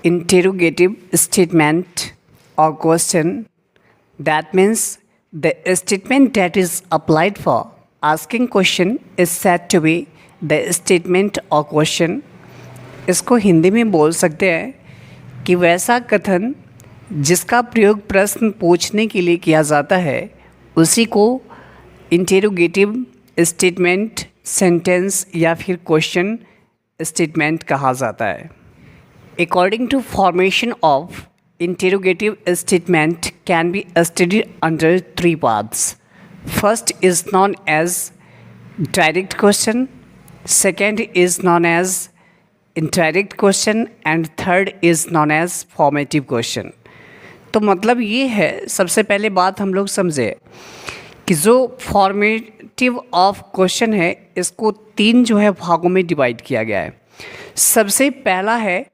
interrogative statement or question. That means the statement that is applied for asking question is said to be the statement or question. इसको हिंदी में बोल सकते हैं कि वैसा कथन जिसका प्रयोग प्रश्न पूछने के लिए किया जाता है उसी को इंटेरोगेटिव स्टेटमेंट, सेंटेंस या फिर क्वेश्चन स्टेटमेंट कहा जाता है. According to formation of interrogative statement can be studied under three paths. First is known as direct question, second is known as indirect question and third is known as formative question. तो मतलब ये है, सबसे पहले बात हम लोग समझे कि जो फॉर्मेटिव ऑफ क्वेश्चन है इसको तीन जो है भागों में डिवाइड किया गया है. सबसे पहला है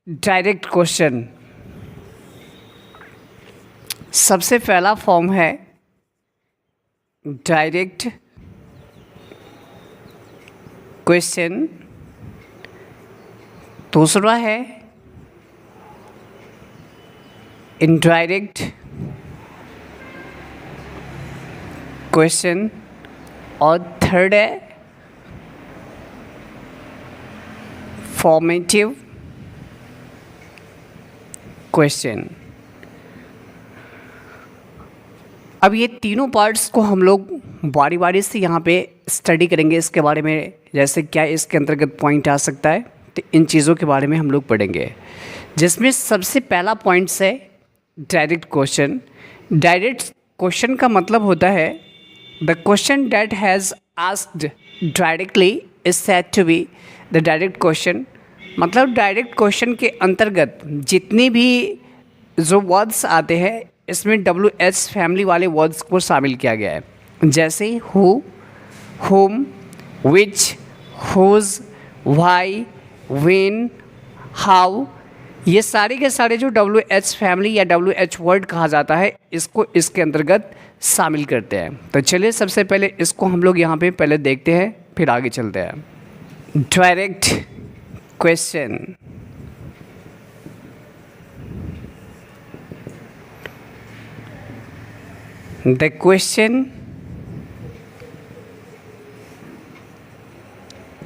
डायरेक्ट क्वेश्चन. सबसे पहला फॉर्म है डायरेक्ट क्वेश्चन. दूसरा है इनडायरेक्ट क्वेश्चन और थर्ड है फॉर्मेटिव क्वेश्चन. अब ये तीनों पार्ट्स को हम लोग बारी बारी से यहाँ पे स्टडी करेंगे इसके बारे में, जैसे क्या इसके अंतर्गत पॉइंट आ सकता है, तो इन चीज़ों के बारे में हम लोग पढ़ेंगे. जिसमें सबसे पहला पॉइंट है डायरेक्ट क्वेश्चन. डायरेक्ट क्वेश्चन का मतलब होता है the question that has asked directly is said to be the direct question. मतलब डायरेक्ट क्वेश्चन के अंतर्गत जितने भी जो वर्ड्स आते हैं इसमें WH फैमिली वाले वर्ड्स को शामिल किया गया है. जैसे who, whom, which, whose, why, when, how, ये सारे के सारे जो WH फैमिली या WH वर्ड कहा जाता है इसको इसके अंतर्गत शामिल करते हैं. तो चलिए सबसे पहले इसको हम लोग यहाँ पे पहले देखते हैं, फिर आगे चलते हैं. Direct question. The question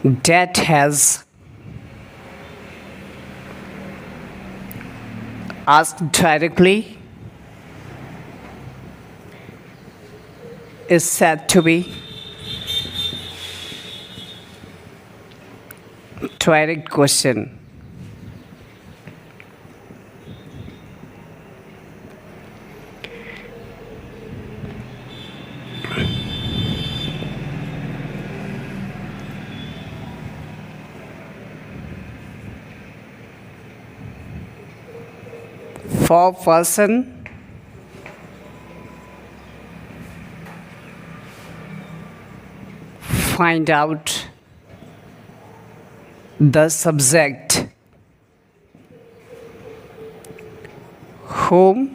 that has asked directly is said to be direct question. For person find out the subject. Whom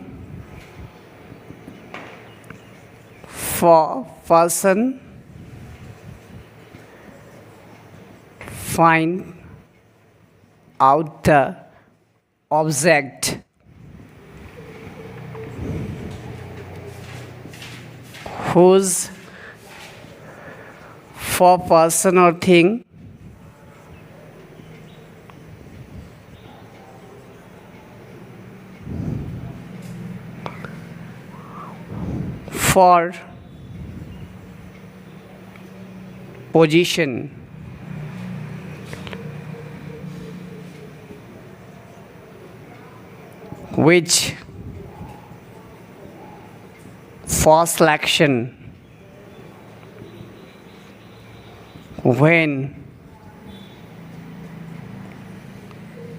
for person find out the object. Whose for person or thing. For position. Which for selection. When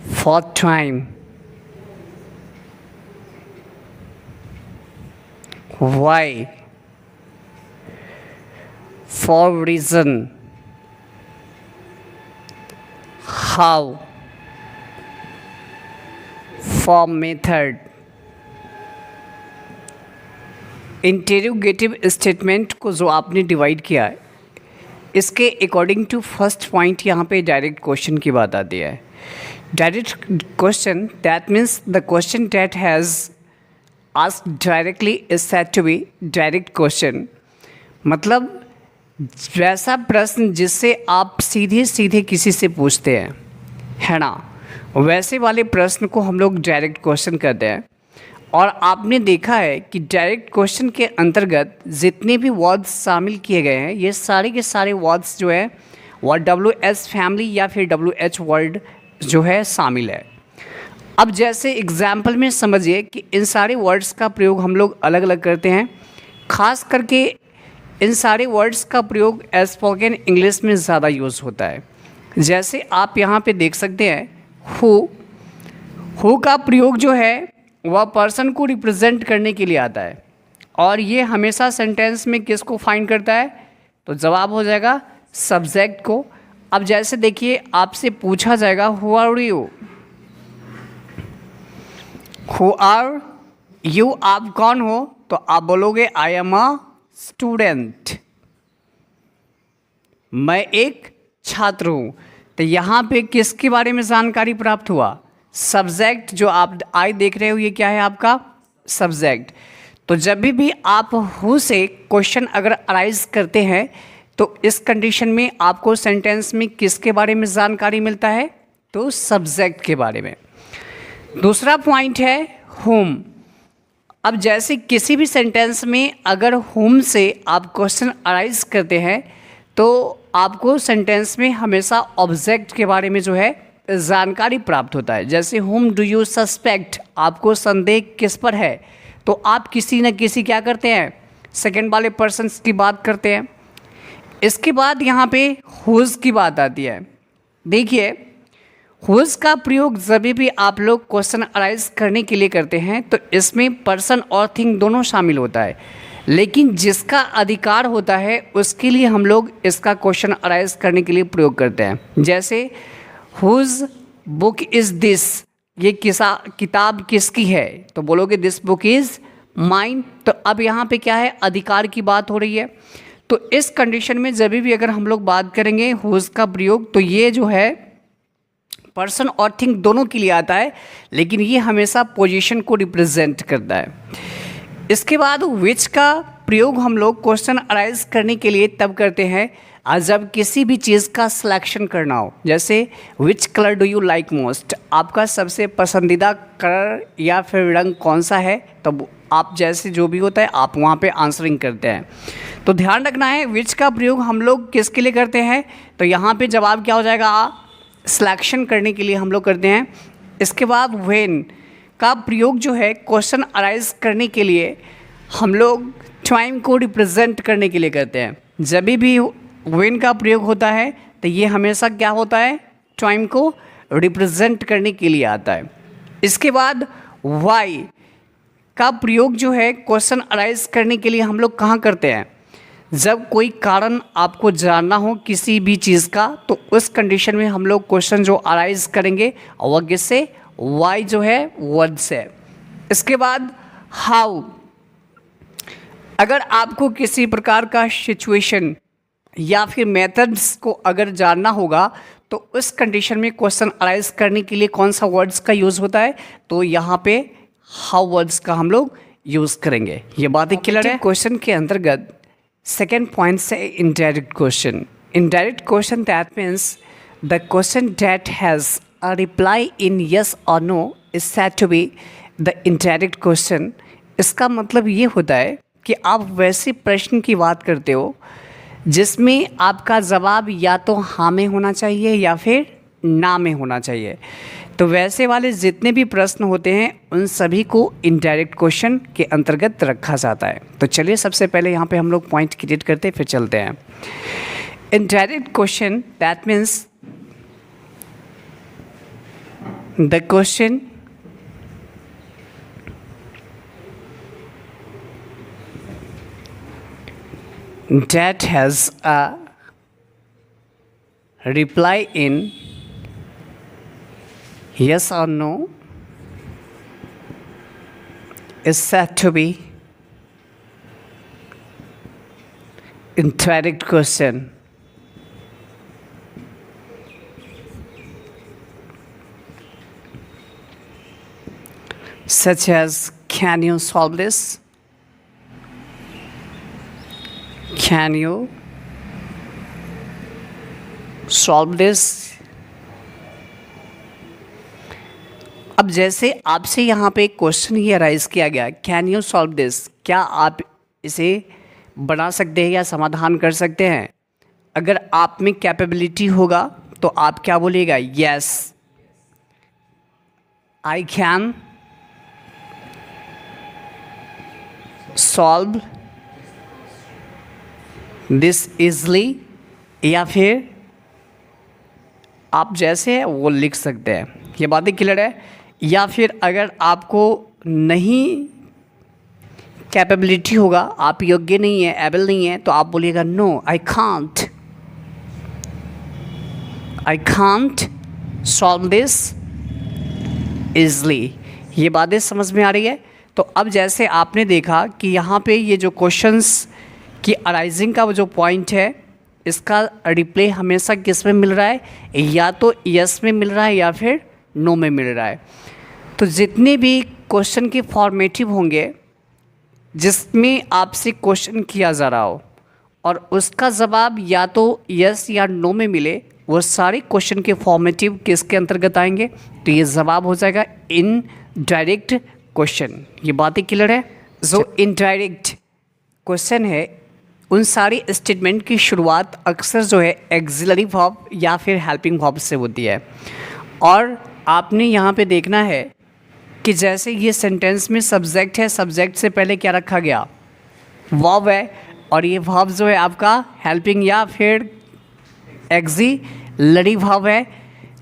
for time. Why for reason. How for method. Interrogative statement को जो आपने divide किया है इसके according to first point यहाँ पे direct question की बात आती है. Direct question, that means the question that has asked directly is said to be direct question. मतलब वैसा प्रश्न जिससे आप सीधे सीधे किसी से पूछते हैं, है ना, वैसे वाले प्रश्न को हम लोग डायरेक्ट क्वेश्चन कहते हैं। और आपने देखा है कि डायरेक्ट क्वेश्चन के अंतर्गत जितने भी वर्ड्स शामिल किए गए हैं, ये सारे के सारे वर्ड्स जो है वह WH फैमिली या फिर WH वर्ड जो है शामिल है। अब जैसे एग्जाम्पल में समझिए कि इन सारे वर्ड्स का प्रयोग हम लोग अलग अलग करते हैं। ख़ास करके इन सारे वर्ड्स का प्रयोग स्पोकन इंग्लिश में ज़्यादा यूज़ होता है। जैसे आप यहाँ पे देख सकते हैं हु का प्रयोग जो है वह पर्सन को रिप्रेजेंट करने के लिए आता है, और ये हमेशा सेंटेंस में किसको फाइंड करता है, तो जवाब हो जाएगा सब्जेक्ट को। अब जैसे देखिए आपसे पूछा जाएगा who are you, who are you, आप कौन हो, तो आप बोलोगे आई एम अ स्टूडेंट, मैं एक छात्र हूँ। तो यहाँ पे किसके बारे में जानकारी प्राप्त हुआ, सब्जेक्ट। जो आप आई देख रहे हो ये क्या है, आपका सब्जेक्ट। तो जब भी आप हु से क्वेश्चन अगर अराइज करते हैं तो इस कंडीशन में आपको सेंटेंस में किसके बारे में जानकारी मिलता है, तो सब्जेक्ट के बारे में। दूसरा पॉइंट है होम। अब जैसे किसी भी सेंटेंस में अगर होम से आप क्वेश्चन अराइज करते हैं तो आपको सेंटेंस में हमेशा ऑब्जेक्ट के बारे में जो है जानकारी प्राप्त होता है। जैसे होम डू यू सस्पेक्ट, आपको संदेह किस पर है, तो आप किसी न किसी क्या करते हैं, सेकंड वाले पर्सन्स की बात करते हैं। इसके बाद यहाँ पे हुज की बात आती है। देखिए हुज का प्रयोग जब भी आप लोग क्वेश्चन अराइज करने के लिए करते हैं तो इसमें पर्सन और थिंग दोनों शामिल होता है, लेकिन जिसका अधिकार होता है उसके लिए हम लोग इसका क्वेश्चन अराइज करने के लिए प्रयोग करते हैं। जैसे हुज बुक इज़ दिस, ये किताब किसकी है, तो बोलोगे दिस बुक इज़ माइन। तो अब यहाँ पे क्या है, अधिकार की बात हो रही है। तो इस कंडीशन में जब भी अगर हम लोग बात करेंगे हुज का प्रयोग, तो ये जो है पर्सन और थिंग दोनों के लिए आता है, लेकिन ये हमेशा पोजीशन को रिप्रेजेंट करता है। इसके बाद विच का प्रयोग हम लोग क्वेश्चन अराइज करने के लिए तब करते हैं जब किसी भी चीज़ का सिलेक्शन करना हो। जैसे which colour do you like most, आपका सबसे पसंदीदा कलर या फिर रंग कौन सा है, तब आप जैसे जो भी होता है आप वहाँ पे आंसरिंग करते हैं। तो ध्यान रखना है विच का प्रयोग हम लोग किसके लिए करते हैं, तो यहाँ पे जवाब क्या हो जाएगा, सिलेक्शन करने के लिए हम लोग करते हैं। इसके बाद व्हेन का प्रयोग जो है क्वेश्चन अराइज करने के लिए हम लोग टाइम को रिप्रेजेंट करने के लिए करते हैं। जब भी व्हेन का प्रयोग होता है तो ये हमेशा क्या होता है, टाइम को रिप्रेजेंट करने के लिए आता है। इसके बाद वाई का प्रयोग जो है क्वेश्चन अराइज करने के लिए हम लोग कहाँ करते हैं, जब कोई कारण आपको जानना हो किसी भी चीज़ का, तो उस कंडीशन में हम लोग क्वेश्चन जो अराइज करेंगे वह किससे, वाई जो है वर्ड से। इसके बाद हाउ, अगर आपको किसी प्रकार का सिचुएशन या फिर मेथड्स को अगर जानना होगा तो उस कंडीशन में क्वेश्चन अराइज करने के लिए कौन सा वर्ड्स का यूज़ होता है, तो यहाँ पे हाउ वर्ड्स का हम लोग यूज़ करेंगे। ये बात क्लियर है। क्वेश्चन के अंतर्गत सेकेंड पॉइंट से indirect question. Indirect question that means the question that has a reply in yes or no is said to be the indirect question। इसका मतलब ये होता है कि आप वैसे प्रश्न की बात करते हो जिसमें आपका जवाब या तो हाँ में होना चाहिए या फिर ना में होना चाहिए। तो वैसे वाले जितने भी प्रश्न होते हैं उन सभी को इनडायरेक्ट क्वेश्चन के अंतर्गत रखा जाता है। तो चलिए सबसे पहले यहाँ पे हम लोग पॉइंट क्रिएट करते फिर चलते हैं। Indirect question that means the question that has a reply in yes or no is said to be indirect question। such as can you solve this? Can you solve this? अब जैसे आपसे यहाँ पे एक क्वेश्चन ही arise किया गया, can you solve this, क्या आप इसे बना सकते हैं या समाधान कर सकते हैं? अगर आप में कैपेबिलिटी होगा तो आप क्या बोलिएगा? Yes I can solve this easily, या फिर आप जैसे है वो लिख सकते हैं। ये बातें क्लियर है? या फिर अगर आपको नहीं कैपेबिलिटी होगा, आप योग्य नहीं है, एबल नहीं है, तो आप बोलिएगा no I can't solve this easily. ये बातें समझ में आ रही है? तो अब जैसे आपने देखा कि यहाँ पे ये जो क्वेश्चंस की अराइजिंग का जो पॉइंट है, इसका रिप्ले हमेशा किस में मिल रहा है? या तो यस में मिल रहा है या फिर नो में मिल रहा है। तो जितने भी क्वेश्चन के फॉर्मेटिव होंगे जिसमें आपसे क्वेश्चन किया जा रहा हो और उसका जवाब या तो यस या नो में मिले, वो सारे क्वेश्चन के फॉर्मेटिव किसके अंतर्गत आएंगे? तो ये जवाब हो जाएगा इनडायरेक्ट क्वेश्चन। ये बातें क्लियर है? जो इनडायरेक्ट क्वेश्चन है उन सारी स्टेटमेंट की शुरुआत अक्सर जो है एक्सिलरी वर्ब या फिर हेल्पिंग वर्ब से होती है। और आपने यहाँ पे देखना है कि जैसे ये सेंटेंस में सब्जेक्ट है, सब्जेक्ट से पहले क्या रखा गया? वर्ब है, और ये वर्ब जो है आपका हेल्पिंग या फिर एक्सिलरी वर्ब है।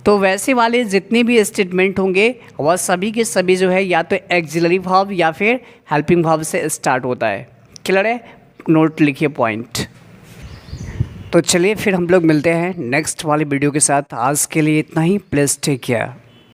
तो वैसे वाले जितने भी स्टेटमेंट होंगे वह सभी के सभी जो है या तो एक्सिलरी वर्ब या फिर हेल्पिंग वर्ब से स्टार्ट होता है। क्लियर है? नोट लिखिए पॉइंट। तो चलिए फिर हम लोग मिलते हैं नेक्स्ट वाली वीडियो के साथ। आज के लिए इतना ही। Please take care.